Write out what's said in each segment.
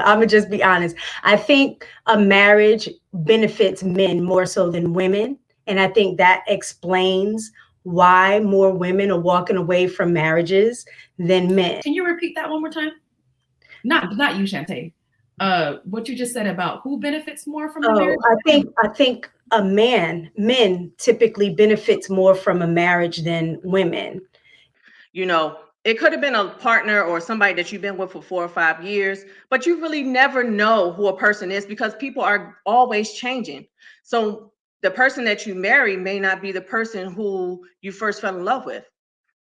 I'm gonna just be honest. I think a marriage benefits men more so than women, and I think that explains why more women are walking away from marriages than men. Can you repeat that one more time? Not you, Shantae. What you just said about who benefits more from the Oh, marriage? I think men typically benefits more from a marriage than women. You know, it could have been a partner or somebody that you've been with for 4 or 5 years, but you really never know who a person is because people are always changing. So the person that you marry may not be the person who you first fell in love with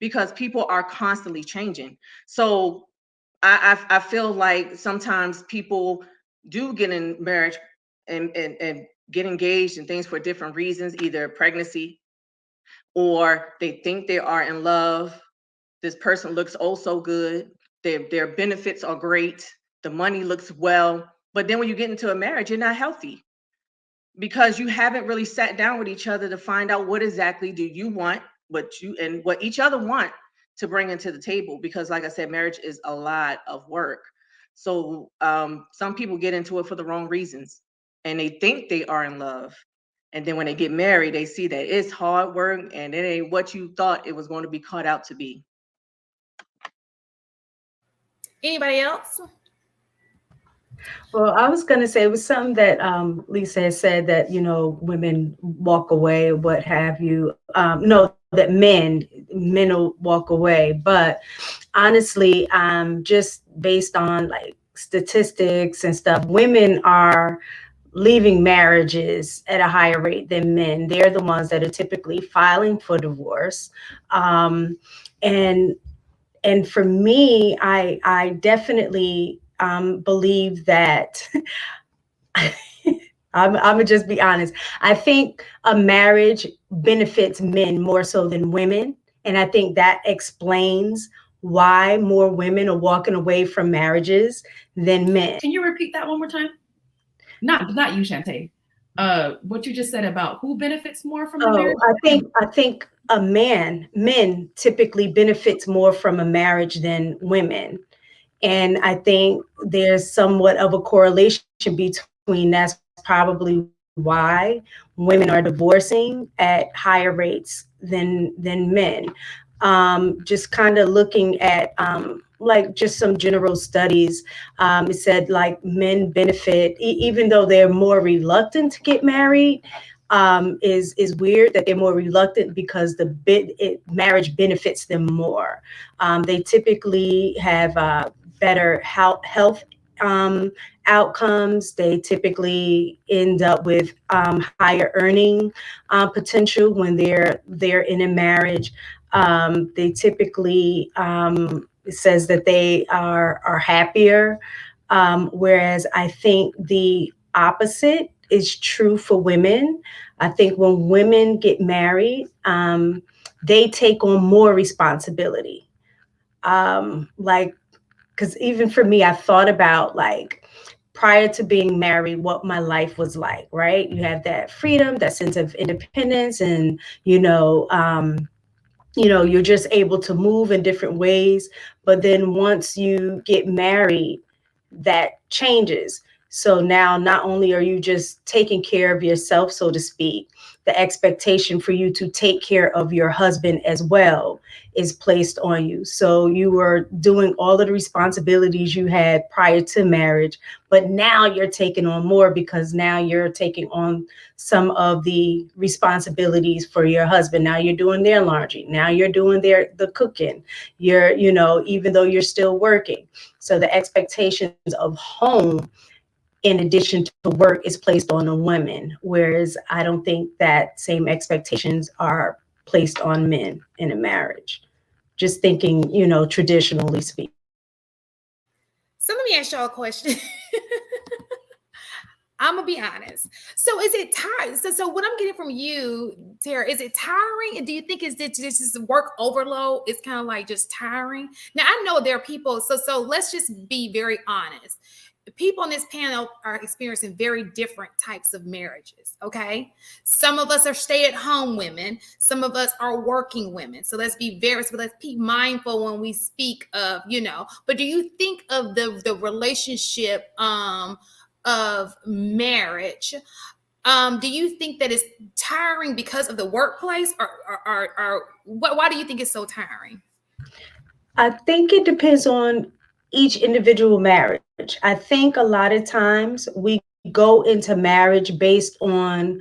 because people are constantly changing. So I feel like sometimes people do get in marriage and get engaged and things for different reasons, either pregnancy or they think they are in love. This person looks oh so good. Their benefits are great. The money looks well. But then when you get into a marriage, you're not healthy because you haven't really sat down with each other to find out what exactly do you want, what you and what each other want to bring into the table. Because like I said, marriage is a lot of work. So some people get into it for the wrong reasons and they think they are in love. And then when they get married, they see that it's hard work and it ain't what you thought it was going to be cut out to be. Anybody else? Well, I was going to say it was something that Lisa has said that, women walk away, what have you. No, that men will walk away. But honestly, just based on like statistics and stuff, women are leaving marriages at a higher rate than men. They're the ones that are typically filing for divorce. Um, and and for me, I definitely believe that I'm gonna just be honest. I think a marriage benefits men more so than women, and I think that explains why more women are walking away from marriages than men. Can you repeat that one more time? Not you, Shantae. What you just said about who benefits more from the Oh, marriage? I think men typically benefits more from a marriage than women. And I think there's somewhat of a correlation between that's probably why women are divorcing at higher rates than men. Just kind of looking at like just some general studies, it said like men benefit even though they're more reluctant to get married. Is weird that they're more reluctant because marriage benefits them more. They typically have better health outcomes. They typically end up with higher earning potential when they're in a marriage. They typically it says that they are happier, whereas I think the opposite is true for women. I think when women get married, they take on more responsibility. Like because even for me, I thought about like prior to being married, what my life was like, right? You have that freedom, that sense of independence, and you're just able to move in different ways. But then once you get married, that changes. So now not only are you just taking care of yourself, so to speak, the expectation for you to take care of your husband as well is placed on you. So you were doing all of the responsibilities you had prior to marriage, but now you're taking on more because now you're taking on some of the responsibilities for your husband. Now you're doing their laundry. Now you're doing the cooking. Even though you're still working. So the expectations of home in addition to work is placed on the women, whereas I don't think that same expectations are placed on men in a marriage. Just thinking, traditionally speaking. So let me ask y'all a question. I'm gonna be honest. So is it tiring? So what I'm getting from you, Tara, is it tiring? And do you think is this is work overload? It's kind of like just tiring. Now I know there are people. So let's just be very honest. people on this panel are experiencing very different types of marriages. Okay. Some of us are stay-at-home women. Some of us are working women. So let's be mindful when we speak of, but do you think of the relationship of marriage? Do you think that it's tiring because of the workplace, or why do you think it's so tiring? I think it depends on each individual marriage. I think a lot of times we go into marriage based on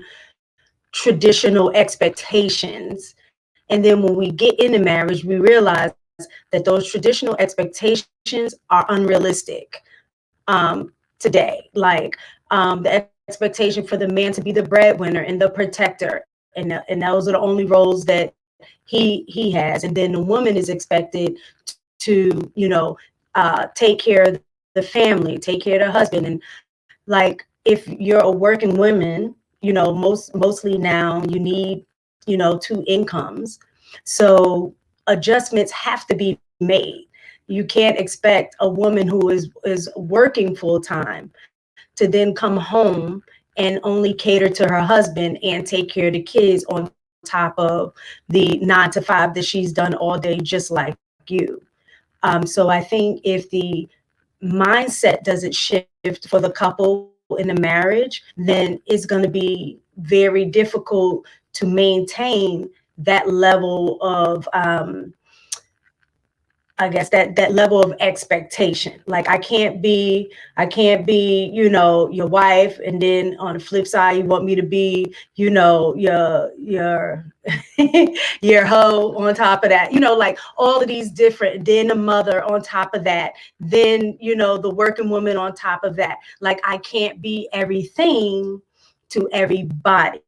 traditional expectations. And then when we get into marriage, we realize that those traditional expectations are unrealistic today. Like the expectation for the man to be the breadwinner and the protector. And those are the only roles that he has. And then the woman is expected to, take care of the family, take care of the husband. And like, if you're a working woman, mostly now you need, two incomes. So adjustments have to be made. You can't expect a woman who is working full time to then come home and only cater to her husband and take care of the kids on top of the 9 to 5 that she's done all day, just like you. So I think if the mindset doesn't shift for the couple in the marriage, then it's going to be very difficult to maintain that level of I guess that level of expectation. Like I can't be, your wife, and then on the flip side, you want me to be, your your hoe on top of that, like all of these different, then a mother on top of that, then, the working woman on top of that. Like I can't be everything to everybody.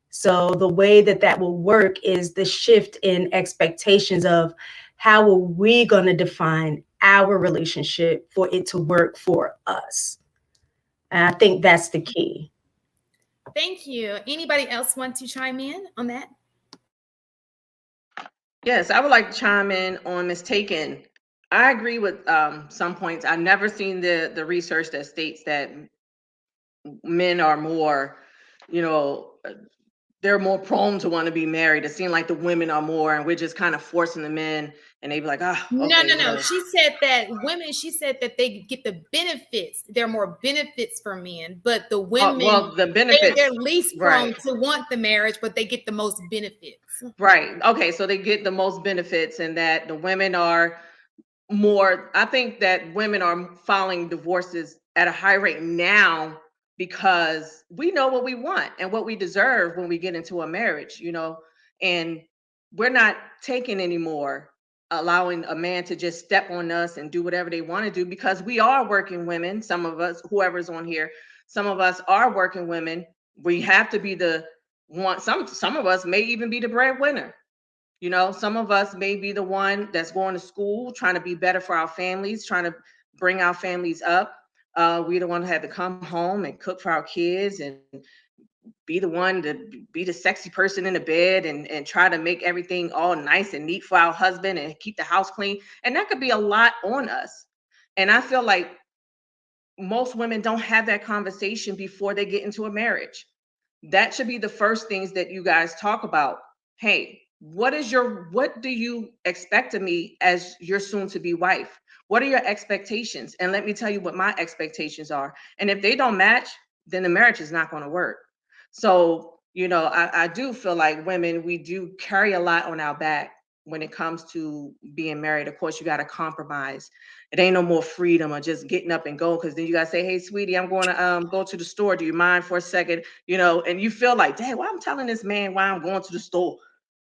So the way that will work is the shift in expectations of how are we going to define our relationship for it to work for us? And I think that's the key. Thank you. Anybody else want to chime in on that? Yes, I would like to chime in on Ms. Taken. I agree with some points. I've never seen the research that states that men are more, you know, they're more prone to want to be married. It seems like the women are more, and we're just kind of forcing the men, and they be like, ah, oh, No, okay, no, no. whatever. She said that women, she said that they get the benefits. There are more benefits for men, but the women, well, the benefits, they're least prone right, to want the marriage, but they get the most benefits. right. Okay, so they get the most benefits, and that the women are more. I think that women are filing divorces at a high rate now because we know what we want and what we deserve when we get into a marriage, and we're not taking anymore, allowing a man to just step on us and do whatever they want to do, because we are working women. Some of us, whoever's on here, some of us are working women. We have to be the one. Some of us may even be the breadwinner. Some of us may be the one that's going to school, trying to be better for our families, trying to bring our families up. We the one who had to come home and cook for our kids and be the one to be the sexy person in the bed and try to make everything all nice and neat for our husband and keep the house clean. And that could be a lot on us. And I feel like most women don't have that conversation before they get into a marriage. That should be the first things that you guys talk about. Hey, what do you expect of me as your soon to be wife? What are your expectations? And let me tell you what my expectations are. And if they don't match, then the marriage is not going to work. So, I do feel like women, we do carry a lot on our back when it comes to being married. Of course, you got to compromise. It ain't no more freedom or just getting up and go, because then you got to say, hey, sweetie, I'm going to go to the store. Do you mind for a second? And you feel like, dang, why I'm telling this man why I'm going to the store?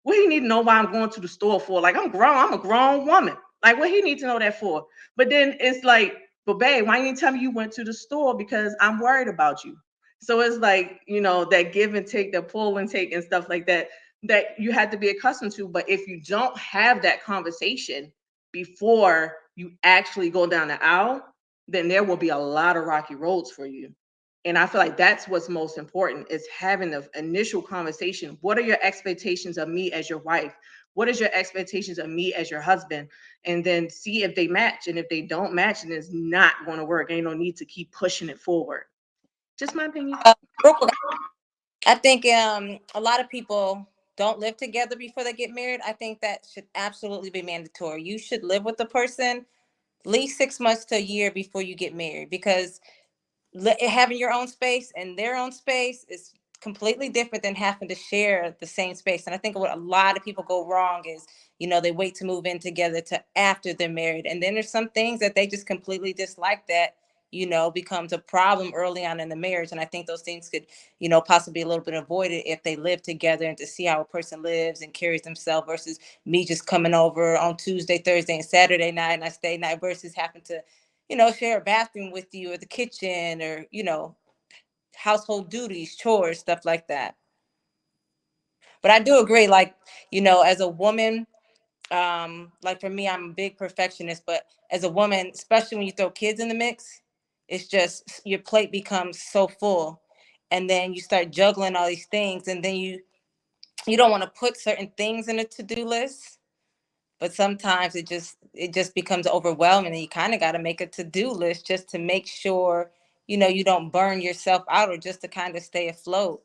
What he need to know why I'm going to the store for? Like, I'm grown. I'm a grown woman. Like, what he need to know that for? But then it's like, but babe, why you didn't tell me you went to the store? Because I'm worried about you. So it's like, that give and take, the pull and take and stuff like that, that you had to be accustomed to. But if you don't have that conversation before you actually go down the aisle, then there will be a lot of rocky roads for you. And I feel like that's what's most important, is having the initial conversation. What are your expectations of me as your wife? What is your expectations of me as your husband? And then see if they match. And if they don't match, then it's not going to work. Ain't no need to keep pushing it forward. Just my opinion. Real quick, I think a lot of people don't live together before they get married. I think that should absolutely be mandatory. You should live with the person at least 6 months to a year before you get married, because having your own space and their own space is completely different than having to share the same space. And I think what a lot of people go wrong is, they wait to move in together to after they're married. And then there's some things that they just completely dislike that, becomes a problem early on in the marriage. And I think those things could, possibly a little bit avoided if they live together, and to see how a person lives and carries themselves versus me just coming over on Tuesday, Thursday, and Saturday night, and I stay night, versus having to share a bathroom with you, or the kitchen, or, household duties, chores, stuff like that. But I do agree, like, as a woman, like for me, I'm a big perfectionist, but as a woman, especially when you throw kids in the mix, it's just your plate becomes so full, and then you start juggling all these things, and then you don't want to put certain things in a to-do list. But sometimes it just becomes overwhelming, and you kind of got to make a to-do list just to make sure, you don't burn yourself out, or just to kind of stay afloat.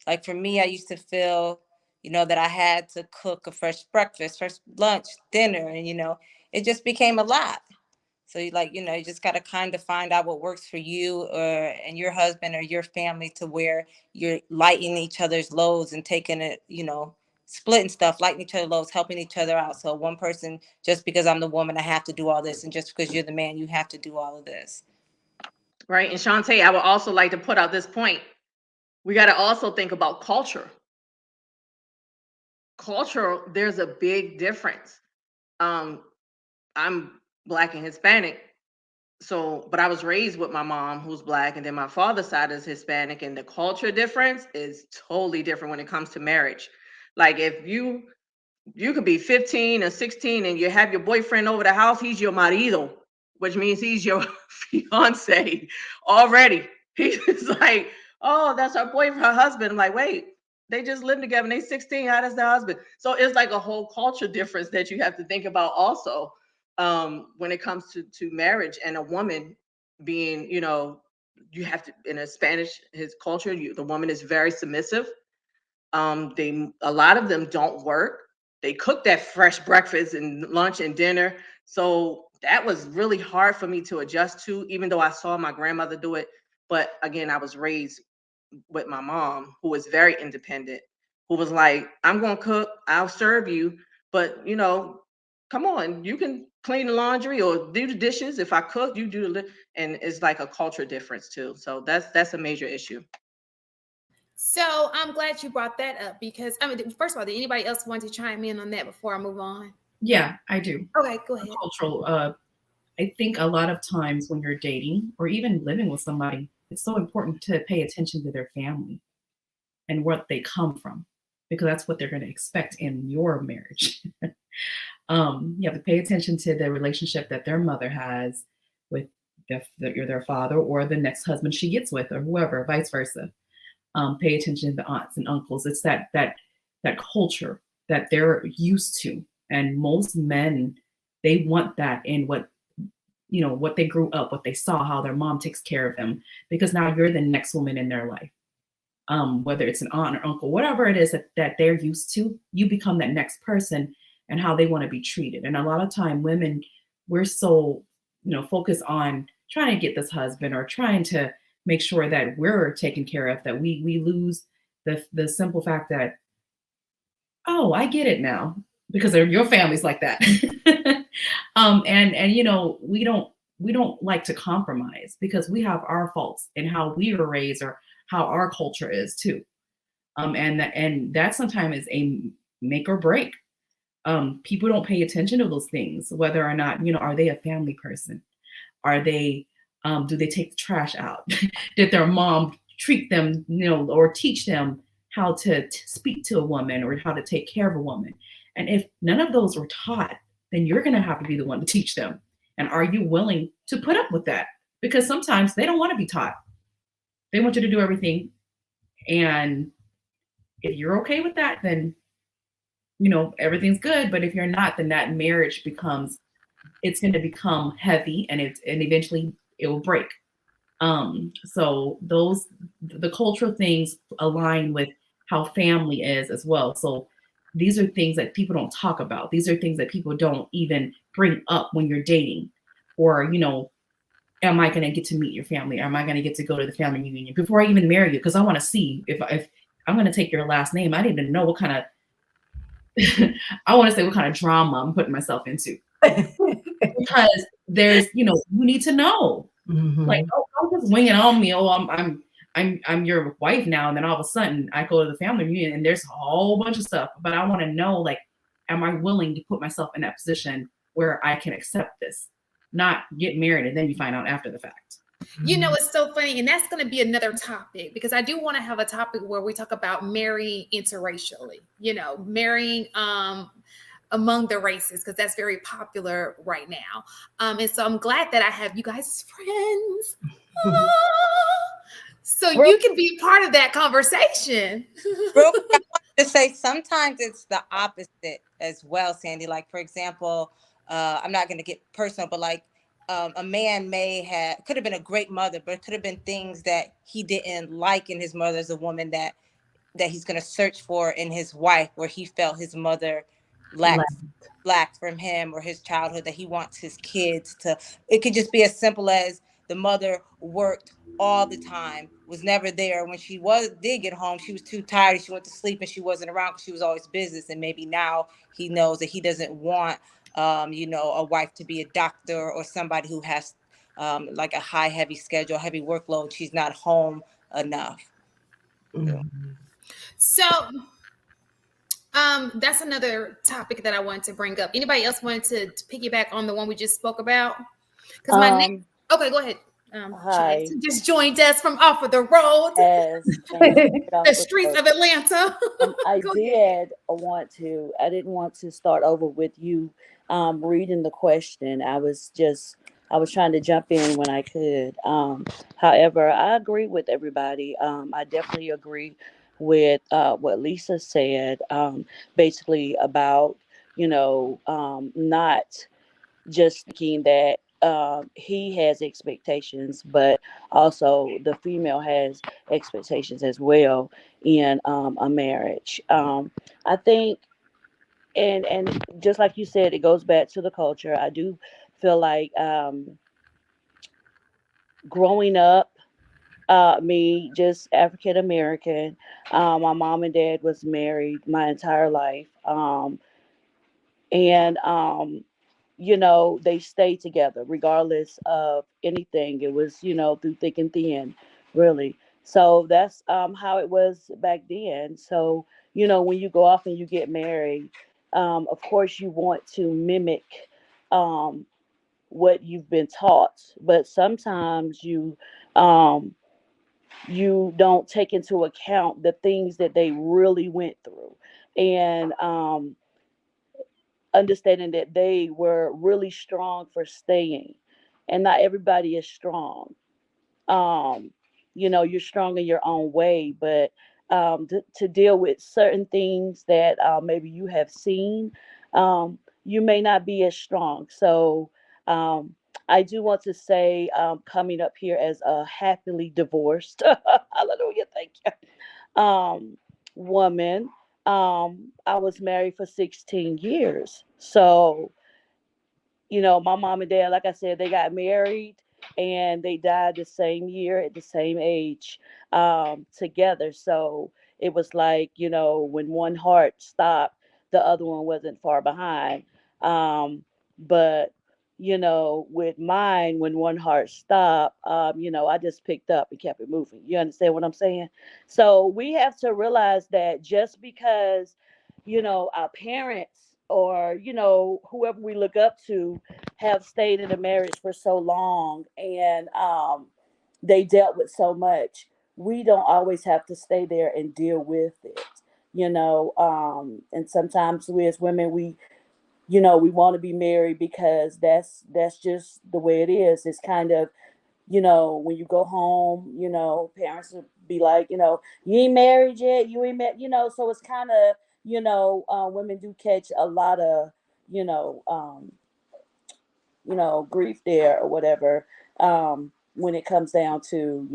Like for me, I used to feel, that I had to cook a fresh breakfast, fresh lunch, dinner, and, it just became a lot. So you just got to kind of find out what works for you and your husband or your family, to where you're lightening each other's loads and taking it, splitting stuff, lightening each other's loads, helping each other out. So one person, just because I'm the woman, I have to do all this. And just because you're the man, you have to do all of this. Right. And Shantae, I would also like to put out this point. We got to also think about culture. Cultural, there's a big difference. I'm Black and Hispanic. So, but I was raised with my mom who's Black, and then my father's side is Hispanic, and the culture difference is totally different when it comes to marriage. Like if you could be 15 or 16 and you have your boyfriend over the house, he's your marido, which means he's your fiance already. He's like, oh, that's her boyfriend, her husband. I'm like, wait, they just live together and they 16. How does the husband? So it's like a whole culture difference that you have to think about also. When it comes to marriage, and a woman being, you have to, in a Spanish, his culture, the woman is very submissive. A lot of them don't work. They cook that fresh breakfast and lunch and dinner. So that was really hard for me to adjust to, even though I saw my grandmother do it. But again, I was raised with my mom, who was very independent, who was like, I'm going to cook, I'll serve you, but come on, you can clean the laundry or do the dishes. If I cook, you do and it's like a culture difference too. So that's a major issue. So I'm glad you brought that up, because first of all, did anybody else want to chime in on that before I move on? Yeah, I do. Okay, go ahead. Cultural. I think a lot of times when you're dating or even living with somebody, it's so important to pay attention to their family and what they come from, because that's what they're going to expect in your marriage. You have to pay attention to the relationship that their mother has with their father, or the next husband she gets with, or whoever, vice versa. Pay attention to the aunts and uncles. It's that culture that they're used to, and most men, they want that in what they grew up, what they saw, how their mom takes care of them, because now you're the next woman in their life. Whether it's an aunt or uncle, whatever it is that they're used to, you become that next person and how they want to be treated. And a lot of time, women, we're so focused on trying to get this husband, or trying to make sure that we're taken care of, that we lose the simple fact that, oh, I get it now, because your family's like that. And we don't like to compromise, because we have our faults in how we were raised, or how our culture is too. And that sometimes is a make or break. People don't pay attention to those things, whether or not, are they a family person? Are they, do they take the trash out? Did their mom treat them, or teach them how to speak to a woman, or how to take care of a woman? And if none of those were taught, then you're going to have to be the one to teach them. And are you willing to put up with that? Because sometimes they don't want to be taught. They want you to do everything. And if you're okay with that, then everything's good. But if you're not, then that marriage it's going to become heavy, and eventually it will break. So the cultural things align with how family is as well. So these are things that people don't talk about. These are things that people don't even bring up when you're dating, or, am I going to get to meet your family? Am I going to get to go to the family reunion before I even marry you? Because I want to see if I'm going to take your last name. I didn't even know what kind of I want to say what kind of drama I'm putting myself into. Because there's, you need to know. Mhm. Like, don't just wing it on me. Oh, I'm your wife now, and then all of a sudden I go to the family reunion and there's a whole bunch of stuff. But I want to know, like, am I willing to put myself in that position where I can accept this, not get married and then you find out after the fact. It's so funny, and that's going to be another topic, because I do want to have a topic where we talk about marrying interracially. Marrying among the races, because that's very popular right now. And so I'm glad that I have you guys as friends. So you can be a part of that conversation. Real quick, I want to say sometimes it's the opposite as well, Sandy. Like, for example, I'm not going to get personal, but like a man could have been a great mother, but it could have been things that he didn't like in his mother as a woman that he's going to search for in his wife, where he felt his mother lacked from him, or his childhood, that he wants his kids to. It could just be as simple as the mother worked all the time, was never there. When she did get home, she was too tired, she went to sleep, and she wasn't around because she was always business. And maybe now he knows that he doesn't want a wife to be a doctor or somebody who has like a high heavy schedule, heavy workload. She's not home enough. So that's another topic that I wanted to bring up. Anybody else wanted to piggyback on the one we just spoke about? Because okay, go ahead. Hi. Just joined us from off of the road, the streets of Atlanta. I didn't want to start over with you reading the question. I was trying to jump in when I could. However, I agree with everybody. I definitely agree with what Lisa said, basically about, not just thinking that he has expectations, but also the female has expectations as well in a marriage. I think, and just like you said, it goes back to the culture. I do feel like growing up, me just African American, my mom and dad was married my entire life, and they stayed together regardless of anything. It was, through thick and thin, really. So that's how it was back then. So, when you go off and you get married, of course you want to mimic um, what you've been taught, but sometimes you don't take into account the things that they really went through, and understanding that they were really strong for staying, and not everybody is strong. um you're strong in your own way, but to deal with certain things that maybe you have seen, you may not be as strong. So um I do want to say, coming up here as a happily divorced hallelujah, thank you, woman, I was married for 16 years. So, my mom and dad, like I said, they got married and they died the same year at the same age, together. So it was like, when one heart stopped, the other one wasn't far behind. But, with mine, when one heart stopped, I just picked up and kept it moving. You understand what I'm saying? So we have to realize that just because, our parents, or whoever we look up to, have stayed in a marriage for so long, and they dealt with so much, we don't always have to stay there and deal with it. And sometimes we as women, we want to be married because that's just the way it is. It's kind of, when you go home, parents will be like, you ain't married yet, you ain't met, so it's kind of women do catch a lot of, grief there or whatever, when it comes down to,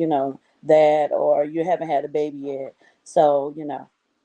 that, or you haven't had a baby yet. So,